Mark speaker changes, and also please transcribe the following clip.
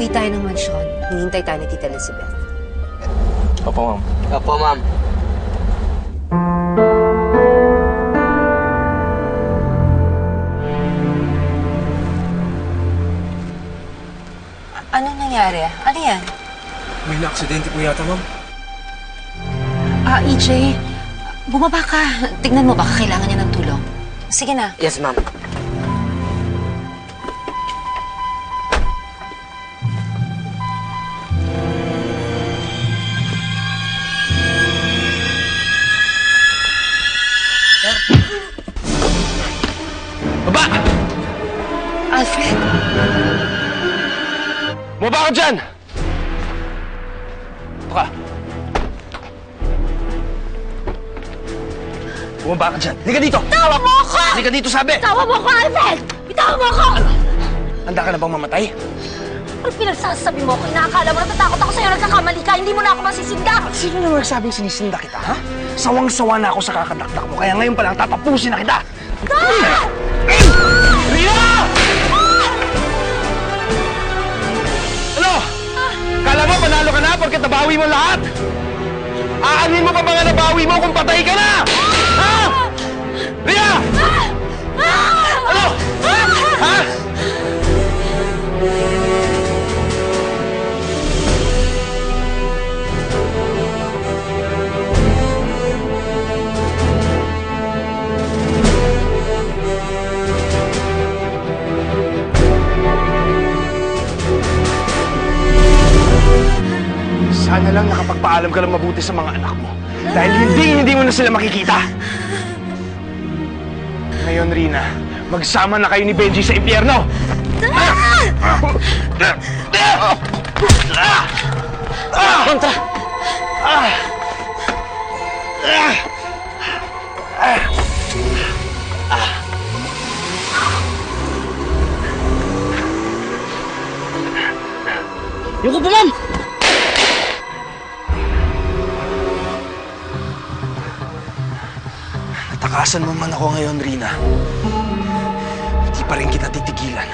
Speaker 1: Uuwi tayo ng mansyon. Hinihintay tayo ni Tita Elizabeth.
Speaker 2: Opo, ma'am.
Speaker 3: Opo, ma'am.
Speaker 1: Anong nangyari? Ano yan?
Speaker 2: May na-aksidente po yata, ma'am.
Speaker 1: EJ, bumaba ka. Tignan mo, baka kailangan niya ng tulong. Sige na.
Speaker 3: Yes, ma'am.
Speaker 2: Baba!
Speaker 1: Alfred!
Speaker 2: Bumaba ka dyan! Ito ka. Bumaba ka dyan. Halika dito!
Speaker 1: Tawa mo ako!
Speaker 2: Halika dito, sabi!
Speaker 1: Tawa mo ako, Alfred! Bitawa mo ako!
Speaker 2: Handa ka na bang mamatay?
Speaker 1: Ano pinagsasabi mo? Kinakala mo, natatakot ako sa'yo, nagkakamali ka, hindi mo na ako masisinda!
Speaker 2: Sino naman nagsabing sinisinda kita, ha? Sawang-sawa na ako sa kakadakdak mo, kaya ngayon pa lang tatapusin na kita! Ria! Ano? Kala mo panalo ka na porket nabawi mo lahat? Aanin mo pa mga nabawi mo kung patay ka na? Ha? Ria! Ano? Ha? Sana lang nakapagpaalam ka lang mabuti sa mga anak mo. Dahil hindi mo na sila makikita. Ngayon, Rina, magsama na kayo ni Benji sa impyerno!
Speaker 3: Kontra! Yung ko po, ma'am!
Speaker 2: Natakasan mo man ako ngayon, Rina. Hindi pa rin kita titigilan.